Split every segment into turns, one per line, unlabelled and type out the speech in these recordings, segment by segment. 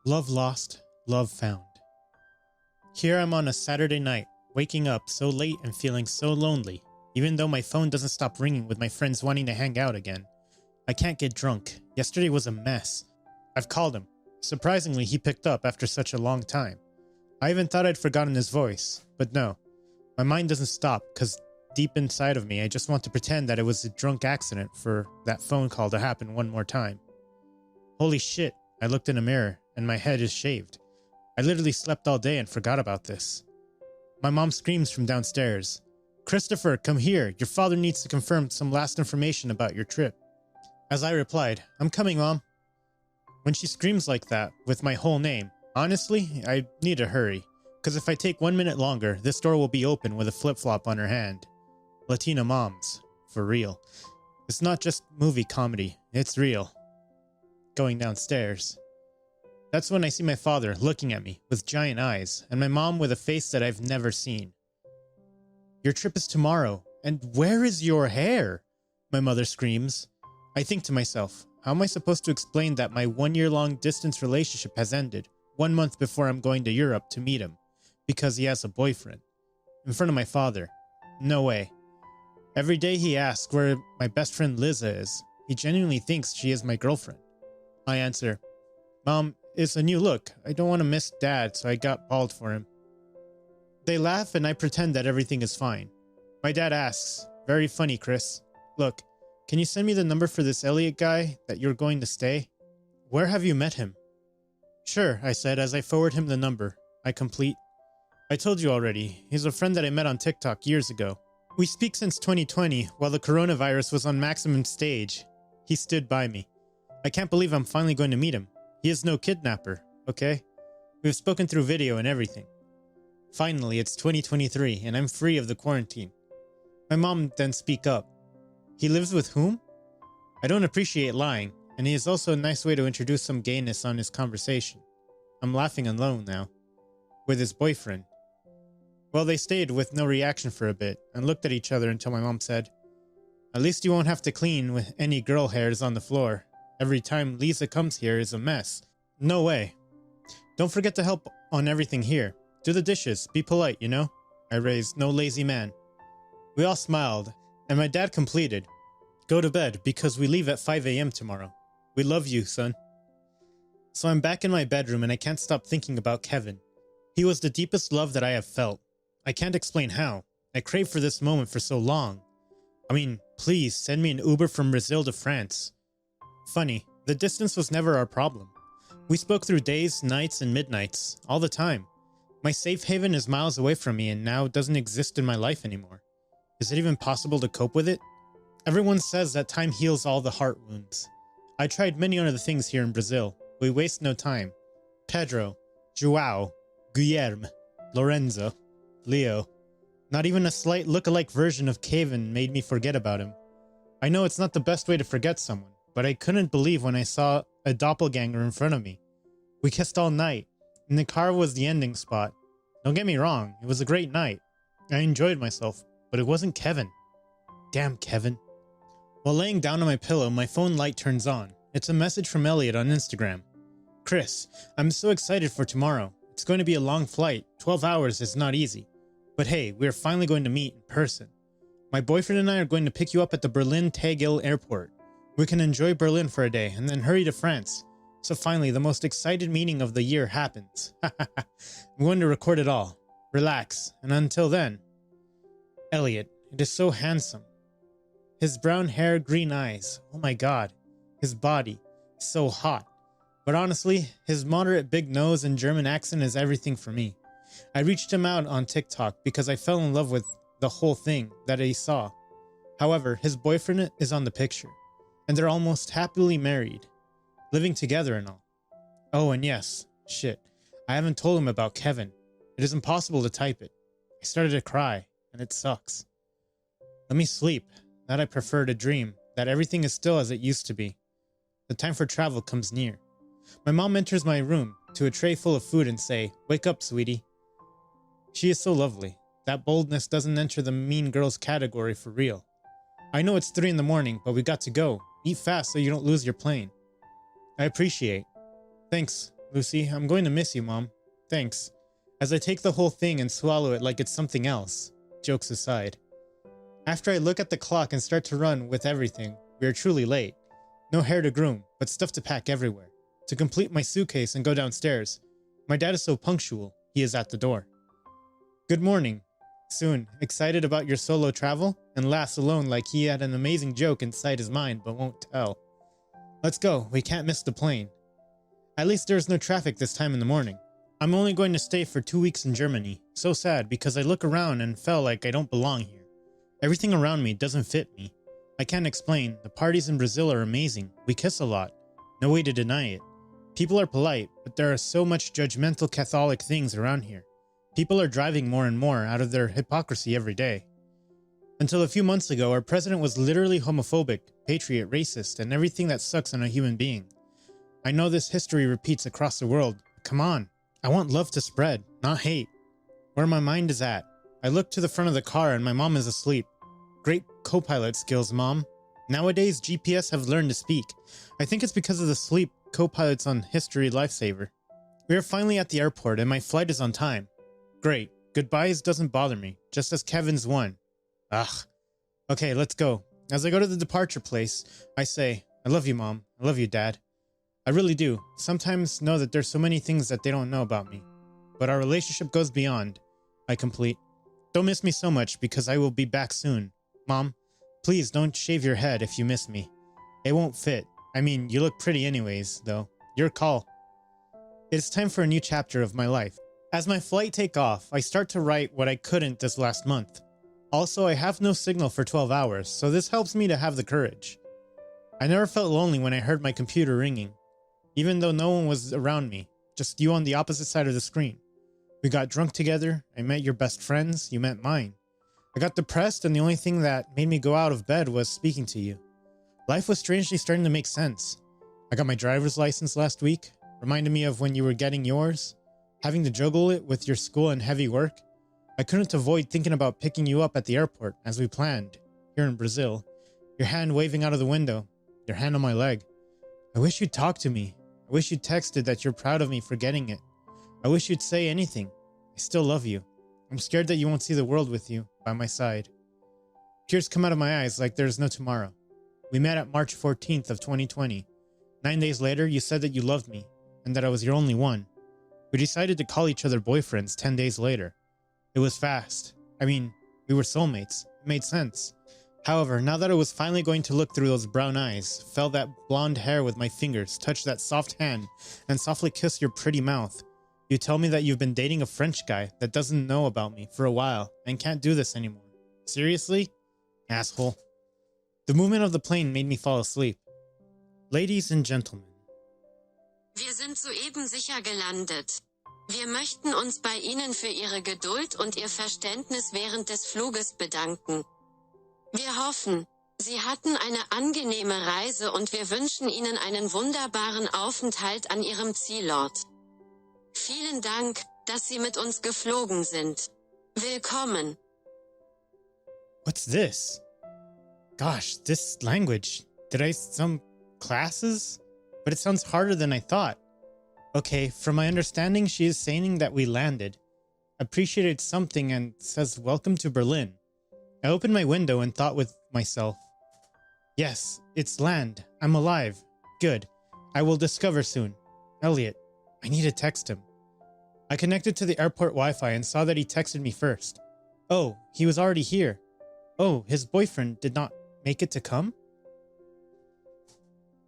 Love lost, love found. Here I'm on a Saturday night, waking up so late and feeling so lonely, even though my phone doesn't stop ringing with my friends wanting to hang out again. I can't get drunk. Yesterday was a mess. I've called him. Surprisingly, he picked up after such a long time. I even thought I'd forgotten his voice, but no. My mind doesn't stop because deep inside of me, I just want to pretend that it was a drunk accident for that phone call to happen one more time. Holy shit, I looked in a mirror and my head is shaved. I literally slept all day and forgot about this. My mom screams from downstairs. Christopher, come here. Your father needs to confirm some last information about your trip. As I replied, I'm coming, Mom. When she screams like that with my whole name, honestly, I need to hurry. Because if I take 1 minute longer, this door will be open with a flip-flop on her hand. Latina moms. For real. It's not just movie comedy. It's real. Going downstairs. That's when I see my father looking at me with giant eyes, and my mom with a face that I've never seen. Your trip is tomorrow, and where is your hair? My mother screams. I think to myself, how am I supposed to explain that my 1 year long distance relationship has ended 1 month before I'm going to Europe to meet him, because he has a boyfriend? In front of my father. No way. Every day he asks where my best friend Liza is. He genuinely thinks she is my girlfriend. I answer, Mom, it's a new look. I don't want to miss Dad, so I got bald for him. They laugh and I pretend that everything is fine. My dad asks, very funny, Chris. Look, can you send me the number for this Elliot guy that you're going to stay? Where have you met him? Sure, I said as I forward him the number. I complete. I told you already. He's a friend that I met on TikTok years ago. We speak since 2020 while the coronavirus was on maximum stage. He stood by me. I can't believe I'm finally going to meet him. He is no kidnapper, okay? We've spoken through video and everything. Finally, it's 2023 and I'm free of the quarantine. My mom then speak up. He lives with whom? I don't appreciate lying, and he is also a nice way to introduce some gayness on his conversation. I'm laughing alone now. With his boyfriend. Well, they stayed with no reaction for a bit and looked at each other until my mom said, At least you won't have to clean with any girl hairs on the floor. Every time Lisa comes here is a mess. No way. Don't forget to help on everything here. Do the dishes. Be polite, you know? I raised no lazy man. We all smiled, and my dad completed. Go to bed, because we leave at 5 a.m. tomorrow. We love you, son. So I'm back in my bedroom and I can't stop thinking about Kevin. He was the deepest love that I have felt. I can't explain how. I craved for this moment for so long. I mean, please send me an Uber from Brazil to France. Funny, the distance was never our problem. We spoke through days, nights, and midnights, all the time. My safe haven is miles away from me and now doesn't exist in my life anymore. Is it even possible to cope with it? Everyone says that time heals all the heart wounds. I tried many other things here in Brazil. We waste no time. Pedro, João, Guilherme, Lorenzo, Leo. Not even a slight look-alike version of Kevin made me forget about him. I know it's not the best way to forget someone, but I couldn't believe when I saw a doppelganger in front of me. We kissed all night, and the car was the ending spot. Don't get me wrong, it was a great night. I enjoyed myself, but it wasn't Kevin. Damn Kevin. While laying down on my pillow, my phone light turns on. It's a message from Elliot on Instagram. Chris, I'm so excited for tomorrow. It's going to be a long flight. 12 hours is not easy. But hey, we are finally going to meet in person. My boyfriend and I are going to pick you up at the Berlin Tegel airport. We can enjoy Berlin for a day and then hurry to France. So finally, the most excited meeting of the year happens. I'm going to record it all. Relax. And until then, Elliot, it is so handsome. His brown hair, green eyes. Oh my god. His body. So hot. But honestly, his moderate big nose and German accent is everything for me. I reached him out on TikTok because I fell in love with the whole thing that I saw. However, his boyfriend is on the picture. And they're almost happily married. Living together and all. Oh, and yes. Shit. I haven't told him about Kevin. It is impossible to type it. I started to cry, and it sucks. Let me sleep. That I prefer to dream. That everything is still as it used to be. The time for travel comes near. My mom enters my room to a tray full of food and say, Wake up, sweetie. She is so lovely. That boldness doesn't enter the mean girls category for real. I know it's 3 in the morning, but we got to go. Eat fast so you don't lose your plane. I appreciate. Thanks. Lucy, I'm going to miss you, Mom. Thanks. As I take the whole thing and swallow it like it's something else. Jokes aside. After I look at the clock and start to run with everything, we are truly late. No hair to groom, but stuff to pack everywhere. To complete my suitcase and go downstairs. My dad is so punctual, he is at the door. Good morning. Soon, excited about your solo travel? And laughs alone like he had an amazing joke inside his mind but won't tell. Let's go, we can't miss the plane. At least there's no traffic this time in the morning. I'm only going to stay for 2 weeks in Germany. So sad because I look around and feel like I don't belong here. Everything around me doesn't fit me. I can't explain. The parties in Brazil are amazing. We kiss a lot. No way to deny it. People are polite, but there are so much judgmental Catholic things around here. People are driving more and more out of their hypocrisy every day. Until a few months ago, our president was literally homophobic, patriot, racist, and everything that sucks on a human being. I know this history repeats across the world. Come on. I want love to spread, not hate. Where my mind is at. I look to the front of the car and my mom is asleep. Great co-pilot skills, Mom. Nowadays, GPS have learned to speak. I think it's because of the sleep co-pilots on History Lifesaver. We are finally at the airport and my flight is on time. Great. Goodbyes doesn't bother me, just as Kevin's one. Ugh. Okay, let's go. As I go to the departure place, I say, I love you, Mom. I love you, Dad. I really do. Sometimes know that there's so many things that they don't know about me. But our relationship goes beyond. I complete. Don't miss me so much because I will be back soon. Mom, please don't shave your head if you miss me. It won't fit. I mean, you look pretty anyways, though. Your call. It is time for a new chapter of my life. As my flight take off, I start to write what I couldn't this last month. Also, I have no signal for 12 hours, so this helps me to have the courage. I never felt lonely when I heard my computer ringing. Even though no one was around me, just you on the opposite side of the screen. We got drunk together, I met your best friends, you met mine. I got depressed and the only thing that made me go out of bed was speaking to you. Life was strangely starting to make sense. I got my driver's license last week, reminded me of when you were getting yours, having to juggle it with your school and heavy work. I couldn't avoid thinking about picking you up at the airport as we planned, here in Brazil. Your hand waving out of the window, your hand on my leg. I wish you'd talk to me. I wish you'd texted that you're proud of me for getting it. I wish you'd say anything. I still love you. I'm scared that you won't see the world with you by my side. Tears come out of my eyes like there's no tomorrow. We met at March 14th of 2020. 9 days later, you said that you loved me and that I was your only one. We decided to call each other boyfriends 10 days later. It was fast. I mean, we were soulmates. It made sense. However, now that I was finally going to look through those brown eyes, felt that blonde hair with my fingers, touch that soft hand, and softly kiss your pretty mouth, you tell me that you've been dating a French guy that doesn't know about me for a while and can't do this anymore. Seriously? Asshole. The movement of the plane made me fall asleep. Ladies and gentlemen.
Wir sind soeben sicher gelandet. Wir möchten uns bei Ihnen für Ihre Geduld und Ihr Verständnis während des Fluges bedanken. Wir hoffen, Sie hatten eine angenehme Reise und wir wünschen Ihnen einen wunderbaren Aufenthalt an Ihrem Zielort. Vielen Dank, dass Sie mit uns geflogen sind. Willkommen.
What's this? Gosh, this language. Did I some classes? But it sounds harder than I thought. Okay, from my understanding, she is saying that we landed, appreciated something, and says welcome to Berlin. I opened my window and thought with myself, yes, it's land. I'm alive. Good. I will discover soon. Elliot, I need to text him. I connected to the airport Wi-Fi and saw that he texted me first. Oh, he was already here. Oh, his boyfriend did not make it to come?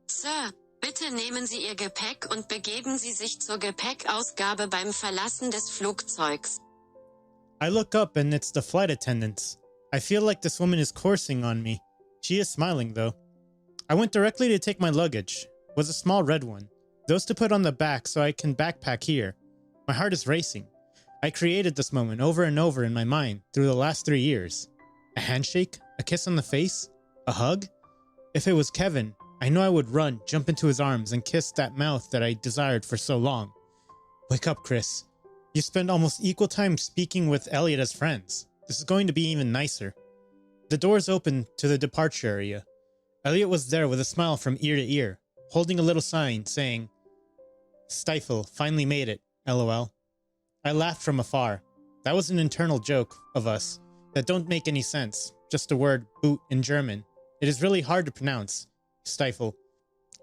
Sir, bitte nehmen Sie Ihr Gepäck und begeben Sie sich zur Gepäckausgabe beim Verlassen des Flugzeugs.
I look up and it's the flight attendants. I feel like this woman is coursing on me. She is smiling though. I went directly to take my luggage. It was a small red one. Those to put on the back so I can backpack here. My heart is racing. I created this moment over and over in my mind through the last 3 years. A handshake? A kiss on the face? A hug? If it was Kevin, I know I would run, jump into his arms, and kiss that mouth that I desired for so long. Wake up, Chris. You spend almost equal time speaking with Elliot as friends. This is going to be even nicer. The doors opened to the departure area. Elliot was there with a smile from ear to ear, holding a little sign saying, Stifle, finally made it, lol. I laughed from afar. That was an internal joke of us that don't make any sense, just the word boot in German. It is really hard to pronounce. Stifle.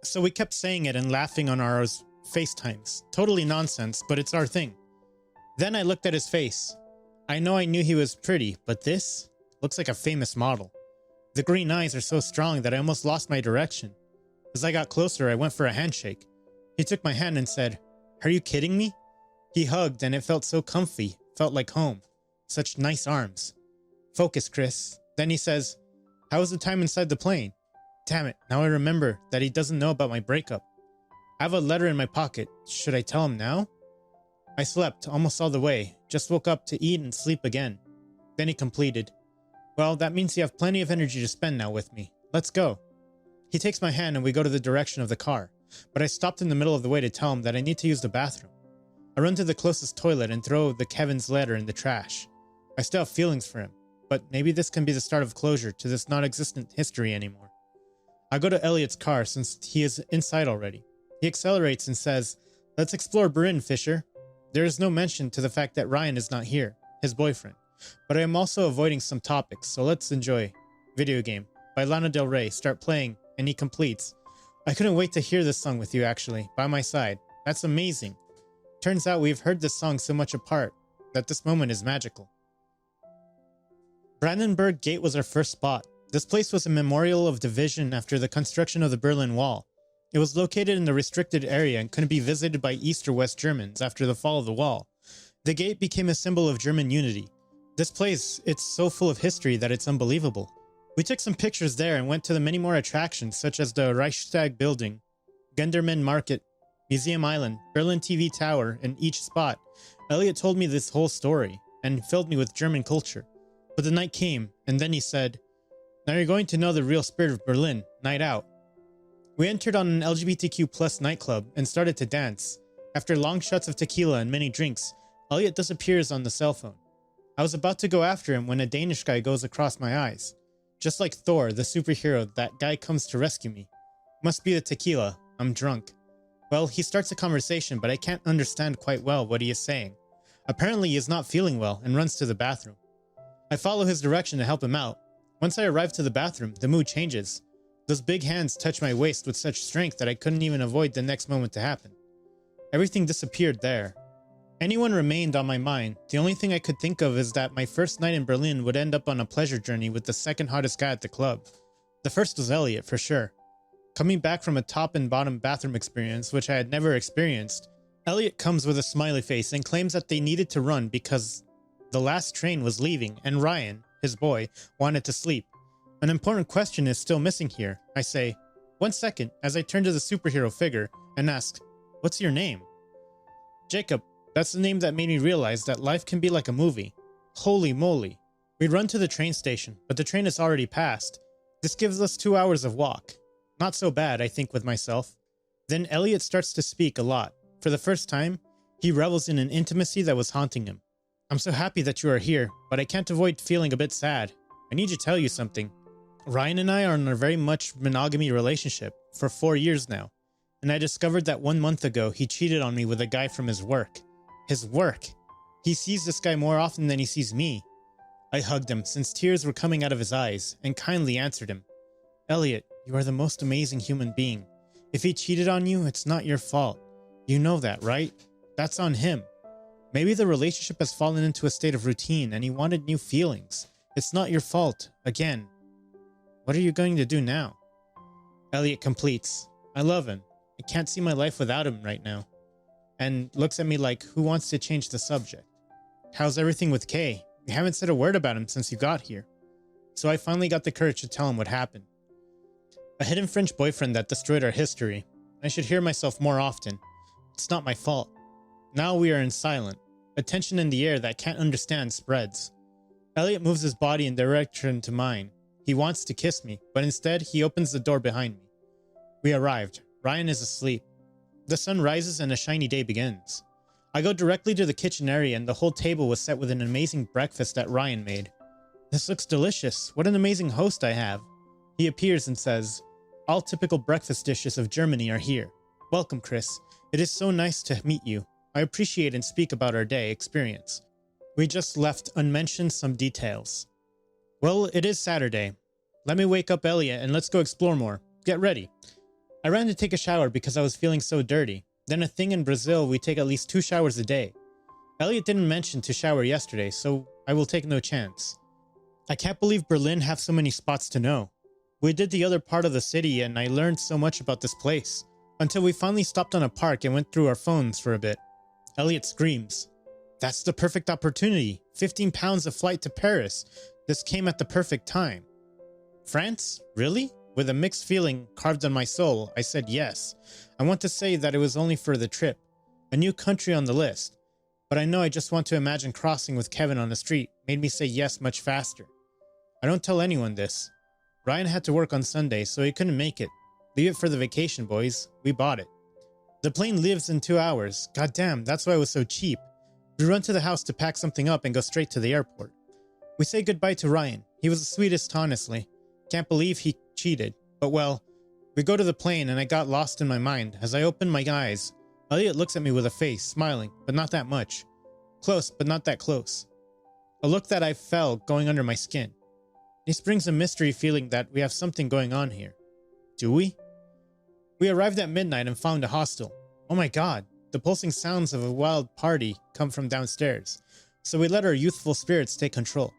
So we kept saying it and laughing on our FaceTimes. Totally nonsense, but it's our thing. Then I looked at his face. I know I knew he was pretty, but this looks like a famous model. The green eyes are so strong that I almost lost my direction. As I got closer, I went for a handshake. He took my hand and said, "Are you kidding me?" He hugged and it felt so comfy, felt like home. Such nice arms. Focus, Chris. Then he says, "How was the time inside the plane?" Damn it, now I remember that he doesn't know about my breakup. I have a letter in my pocket. Should I tell him now? I slept almost all the way, just woke up to eat and sleep again. Then he completed, "Well, that means you have plenty of energy to spend now with me. Let's go." He takes my hand and we go to the direction of the car, but I stopped in the middle of the way to tell him that I need to use the bathroom. I run to the closest toilet and throw the Kevin's letter in the trash. I still have feelings for him, but maybe this can be the start of closure to this non-existent history anymore. I go to Elliot's car since he is inside already. He accelerates and says, "Let's explore Berlin, Fisher." There is no mention to the fact that Ryan is not here, his boyfriend, but I am also avoiding some topics, so let's enjoy Video Game by Lana Del Rey, start playing, and he completes, "I couldn't wait to hear this song with you actually, by my side. That's amazing. Turns out we've heard this song so much apart that this moment is magical." Brandenburg Gate was our first spot. This place was a memorial of division after the construction of the Berlin Wall. It was located in the restricted area and couldn't be visited by East or West Germans after the fall of the wall. The gate became a symbol of German unity. This place, it's so full of history that it's unbelievable. We took some pictures there and went to the many more attractions such as the Reichstag building, Genderman Market, Museum Island, Berlin TV Tower. In each spot, Elliot told me this whole story and filled me with German culture. But the night came, and then he said, "Now you're going to know the real spirit of Berlin, night out." We entered on an LGBTQ plus nightclub and started to dance. After long shots of tequila and many drinks, Elliot disappears on the cell phone. I was about to go after him when a Danish guy goes across my eyes. Just like Thor, the superhero, that guy comes to rescue me. Must be the tequila. I'm drunk. Well, he starts a conversation, but I can't understand quite well what he is saying. Apparently he is not feeling well and runs to the bathroom. I follow his direction to help him out. Once I arrive to the bathroom, the mood changes. Those big hands touch my waist with such strength that I couldn't even avoid the next moment to happen. Everything disappeared there. Anyone remained on my mind. The only thing I could think of is that my first night in Berlin would end up on a pleasure journey with the second hottest guy at the club. The first was Elliot, for sure. Coming back from a top and bottom bathroom experience, which I had never experienced, Elliot comes with a smiley face and claims that they needed to run because the last train was leaving and Ryan, his boy, wanted to sleep. An important question is still missing here. I say, "1 second," as I turn to the superhero figure and ask, "What's your name?" "Jacob. That's the name that made me realize that life can be like a movie." Holy moly. We run to the train station, but the train has already passed. This gives us 2 hours of walk. Not so bad, I think with myself. Then Elliot starts to speak a lot. For the first time, he revels in an intimacy that was haunting him. "I'm so happy that you are here, but I can't avoid feeling a bit sad. I need to tell you something. Ryan and I are in a very much monogamy relationship for 4 years now, and I discovered that 1 month ago he cheated on me with a guy from his work. His work! He sees this guy more often than he sees me." I hugged him since tears were coming out of his eyes and kindly answered him, "Elliot, you are the most amazing human being. If he cheated on you, it's not your fault. You know that, right? That's on him. Maybe the relationship has fallen into a state of routine and he wanted new feelings. It's not your fault, again. What are you going to do now?" Elliot completes, "I love him. I can't see my life without him right now." And looks at me like, who wants to change the subject? "How's everything with Kay? We haven't said a word about him since you got here." So I finally got the courage to tell him what happened. A hidden French boyfriend that destroyed our history. I should hear myself more often. It's not my fault. Now we are in silent. A tension in the air that can't understand spreads. Elliot moves his body in direction to mine. He wants to kiss me, but instead he opens the door behind me. We arrived. Ryan is asleep. The sun rises and a shiny day begins. I go directly to the kitchen area and the whole table was set with an amazing breakfast that Ryan made. "This looks delicious. What an amazing host I have." He appears and says, "All typical breakfast dishes of Germany are here. Welcome, Chris. It is so nice to meet you. I appreciate and speak about our day experience. We just left unmentioned some details. Well, it is Saturday. Let me wake up Elliot and let's go explore more. Get ready. I ran to take a shower because I was feeling so dirty. Then a thing in Brazil, we take at least 2 showers a day. Elliot didn't mention to shower yesterday, so I will take no chance. I can't believe Berlin have so many spots to know. We did the other part of the city and I learned so much about this place. Until we finally stopped on a park and went through our phones for a bit. Elliot screams. That's the perfect opportunity. 15 pounds of flight to Paris. This came at the perfect time. France? Really? With a mixed feeling carved on my soul, I said yes. I want to say that it was only for the trip. A new country on the list. But I know I just want to imagine crossing with Kevin on the street made me say yes much faster. I don't tell anyone this. Ryan had to work on Sunday, so he couldn't make it. Leave it for the vacation, boys. We bought it. The plane leaves in 2 hours. Goddamn, that's why it was so cheap. We run to the house to pack something up and go straight to the airport. We say goodbye to Ryan. He was the sweetest, honestly. Can't believe he cheated. But well, we go to the plane and I got lost in my mind. As I opened my eyes, Elliot looks at me with a face, smiling, but not that much. Close, but not that close. A look that I felt going under my skin. This brings a mystery feeling that we have something going on here. Do we? We arrived at midnight and found a hostel. Oh my god, the pulsing sounds of a wild party come from downstairs, so we let our youthful spirits take control.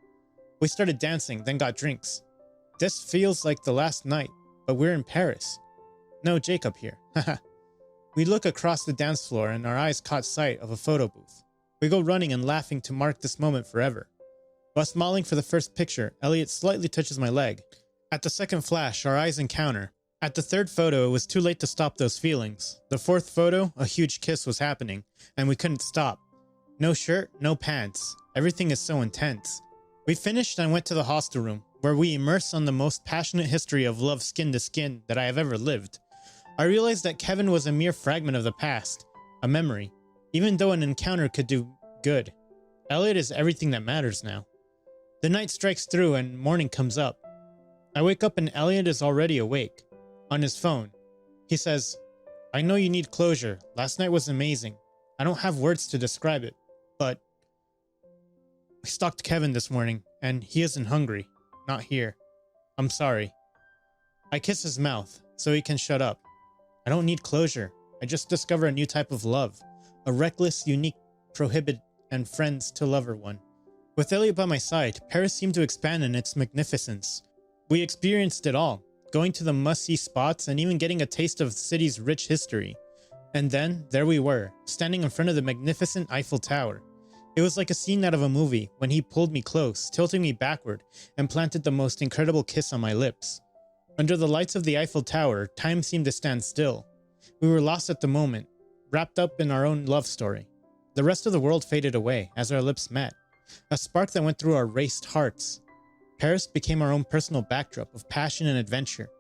We started dancing, then got drinks. This feels like the last night, but we're in Paris. No Jacob here, haha. We look across the dance floor and our eyes caught sight of a photo booth. We go running and laughing to mark this moment forever. While smiling for the first picture, Elliot slightly touches my leg. At the second flash, our eyes encounter. At the third photo, it was too late to stop those feelings. The fourth photo, a huge kiss was happening, and we couldn't stop. No shirt, no pants. Everything is so intense. We finished and went to the hostel room, where we immersed on the most passionate history of love skin to skin that I have ever lived. I realized that Kevin was a mere fragment of the past, a memory, even though an encounter could do good. Elliot is everything that matters now. The night strikes through and morning comes up. I wake up and Elliot is already awake. On his phone. He says, I know you need closure. Last night was amazing. I don't have words to describe it, but we stalked Kevin this morning and he isn't hungry. Not here. I'm sorry. I kiss his mouth so he can shut up. I don't need closure. I just discovered a new type of love. A reckless, unique, prohibited, and friends to lover one. With Elliot by my side, Paris seemed to expand in its magnificence. We experienced it all. Going to the must-see spots and even getting a taste of the city's rich history. And then, there we were, standing in front of the magnificent Eiffel Tower. It was like a scene out of a movie when he pulled me close, tilting me backward, and planted the most incredible kiss on my lips. Under the lights of the Eiffel Tower, time seemed to stand still. We were lost at the moment, wrapped up in our own love story. The rest of the world faded away as our lips met, a spark that went through our raced hearts. Paris became our own personal backdrop of passion and adventure,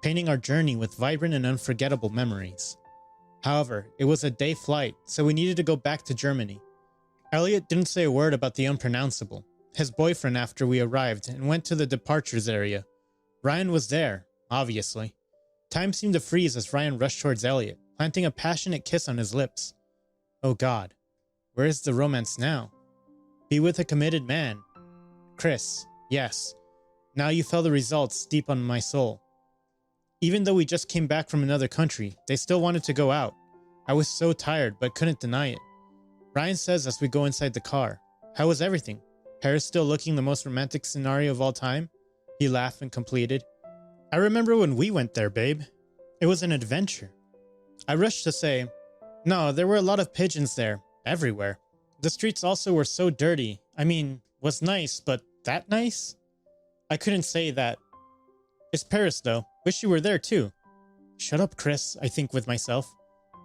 painting our journey with vibrant and unforgettable memories. However, it was a day flight, so we needed to go back to Germany. Elliot didn't say a word about the unpronounceable, his boyfriend after we arrived and went to the departures area. Ryan was there, obviously. Time seemed to freeze as Ryan rushed towards Elliot, planting a passionate kiss on his lips. Oh God, where is the romance now? Be with a committed man. Chris. Yes, now you felt the results deep on my soul. Even though we just came back from another country, they still wanted to go out. I was so tired, but couldn't deny it. Ryan says as we go inside the car, how was everything? Paris still looking the most romantic scenario of all time? He laughed and completed, I remember when we went there, babe. It was an adventure. I rushed to say, no, there were a lot of pigeons there, everywhere. The streets also were so dirty. I mean, was nice, but that nice? I couldn't say that. It's Paris though. Wish you were there too. Shut up, Chris, I think with myself.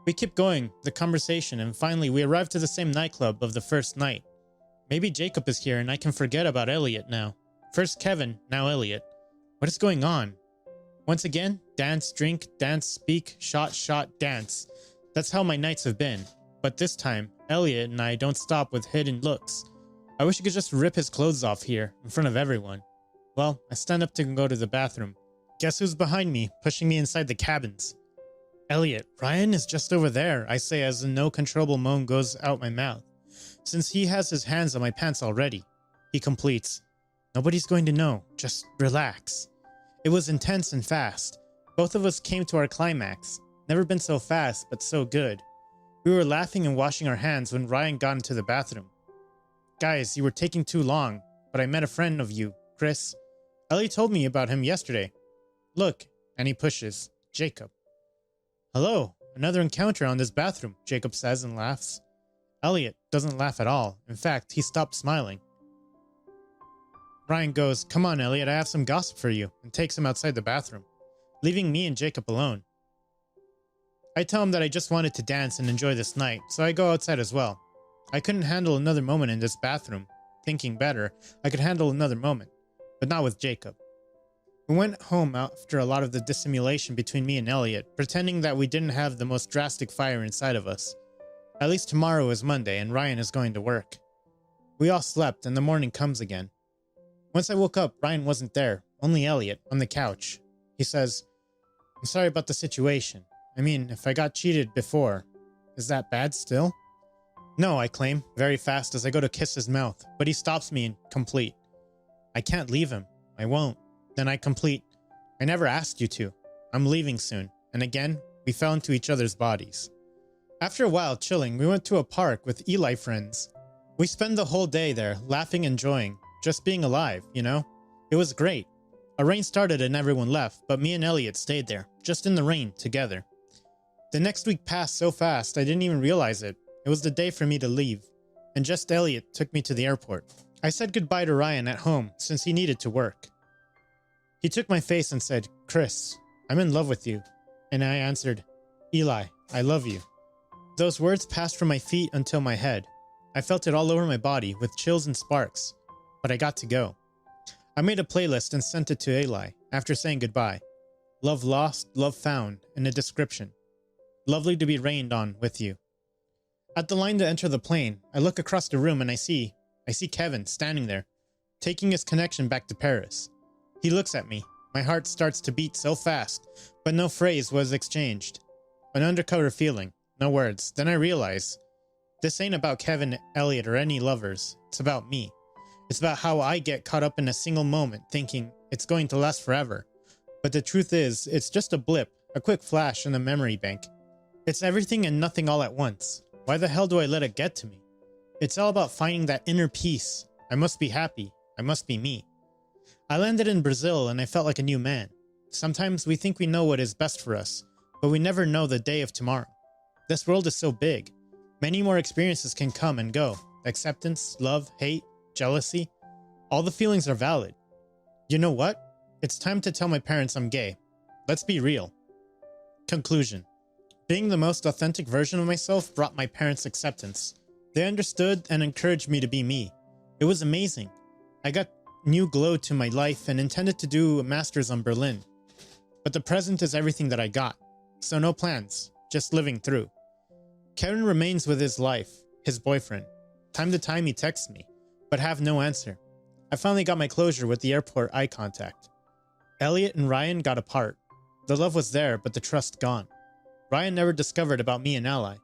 We kept going, the conversation, and finally we arrived to the same nightclub of the first night. Maybe Jacob is here and I can forget about Elliot now. First Kevin, now Elliot. What is going on? Once again, dance, drink, dance, speak, shot, dance. That's how my nights have been. But this time, Elliot and I don't stop with hidden looks. I wish I could just rip his clothes off here, in front of everyone. Well, I stand up to go to the bathroom. Guess who's behind me, pushing me inside the cabins? Elliot, Ryan is just over there, I say as a no controllable moan goes out my mouth. Since he has his hands on my pants already, he completes, nobody's going to know, just relax. It was intense and fast. Both of us came to our climax. Never been so fast, but so good. We were laughing and washing our hands when Ryan got into the bathroom. Guys, you were taking too long, but I met a friend of you, Chris. Ellie told me about him yesterday. Look, and he pushes, Jacob. Hello, another encounter on this bathroom, Jacob says and laughs. Elliot doesn't laugh at all. In fact, he stopped smiling. Ryan goes, come on, Elliot, I have some gossip for you, and takes him outside the bathroom, leaving me and Jacob alone. I tell him that I just wanted to dance and enjoy this night, so I go outside as well. I couldn't handle another moment in this bathroom. Thinking better, I could handle another moment, but not with Jacob. We went home after a lot of the dissimulation between me and Elliot, pretending that we didn't have the most drastic fire inside of us. At least tomorrow is Monday and Ryan is going to work. We all slept and the morning comes again. Once I woke up, Ryan wasn't there, only Elliot, on the couch. He says, I'm sorry about the situation. I mean, if I got cheated before, is that bad still? No, I claim, very fast as I go to kiss his mouth, but he stops me in complete. I can't leave him. I won't. Then I complete. I never asked you to. I'm leaving soon. And again, we fell into each other's bodies. After a while chilling, we went to a park with Eli friends. We spent the whole day there, laughing and enjoying, just being alive, you know? It was great. A rain started and everyone left, but me and Elliot stayed there, just in the rain, together. The next week passed so fast I didn't even realize it. It was the day for me to leave, and just Elliot took me to the airport. I said goodbye to Ryan at home since he needed to work. He took my face and said, Chris, I'm in love with you. And I answered, Eli, I love you. Those words passed from my feet until my head. I felt it all over my body with chills and sparks, but I got to go. I made a playlist and sent it to Eli after saying goodbye. Love lost, love found, in a description. Lovely to be rained on with you. At the line to enter the plane, I look across the room and I see Kevin standing there, taking his connection back to Paris. He looks at me. My heart starts to beat so fast, but no phrase was exchanged. An undercover feeling, no words. Then I realize, this ain't about Kevin, Elliot, or any lovers. It's about me. It's about how I get caught up in a single moment thinking it's going to last forever. But the truth is, it's just a blip, a quick flash in the memory bank. It's everything and nothing all at once. Why the hell do I let it get to me? It's all about finding that inner peace. I must be happy. I must be me. I landed in Brazil and I felt like a new man. Sometimes we think we know what is best for us, but we never know the day of tomorrow. This world is so big. Many more experiences can come and go. Acceptance, love, hate, jealousy. All the feelings are valid. You know what? It's time to tell my parents I'm gay. Let's be real. Conclusion. Being the most authentic version of myself brought my parents acceptance. They understood and encouraged me to be me. It was amazing. I got new glow to my life and intended to do a master's in Berlin. But the present is everything that I got. So no plans, just living through. Kevin remains with his life, his boyfriend. Time to time he texts me, but have no answer. I finally got my closure with the airport eye contact. Elliot and Ryan got apart. The love was there, but the trust gone. Ryan never discovered about me and Ally.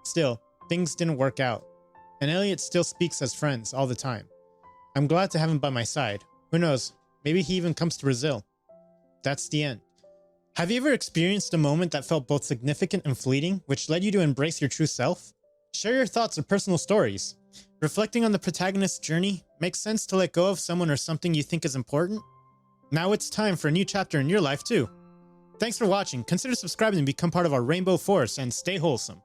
Still, things didn't work out, and Elliot still speaks as friends all the time. I'm glad to have him by my side. Who knows, maybe he even comes to Brazil. That's the end. Have you ever experienced a moment that felt both significant and fleeting, which led you to embrace your true self? Share your thoughts or personal stories. Reflecting on the protagonist's journey, makes sense to let go of someone or something you think is important? Now it's time for a new chapter in your life too. Thanks for watching. Consider subscribing and become part of our Rainbow Force, and stay wholesome.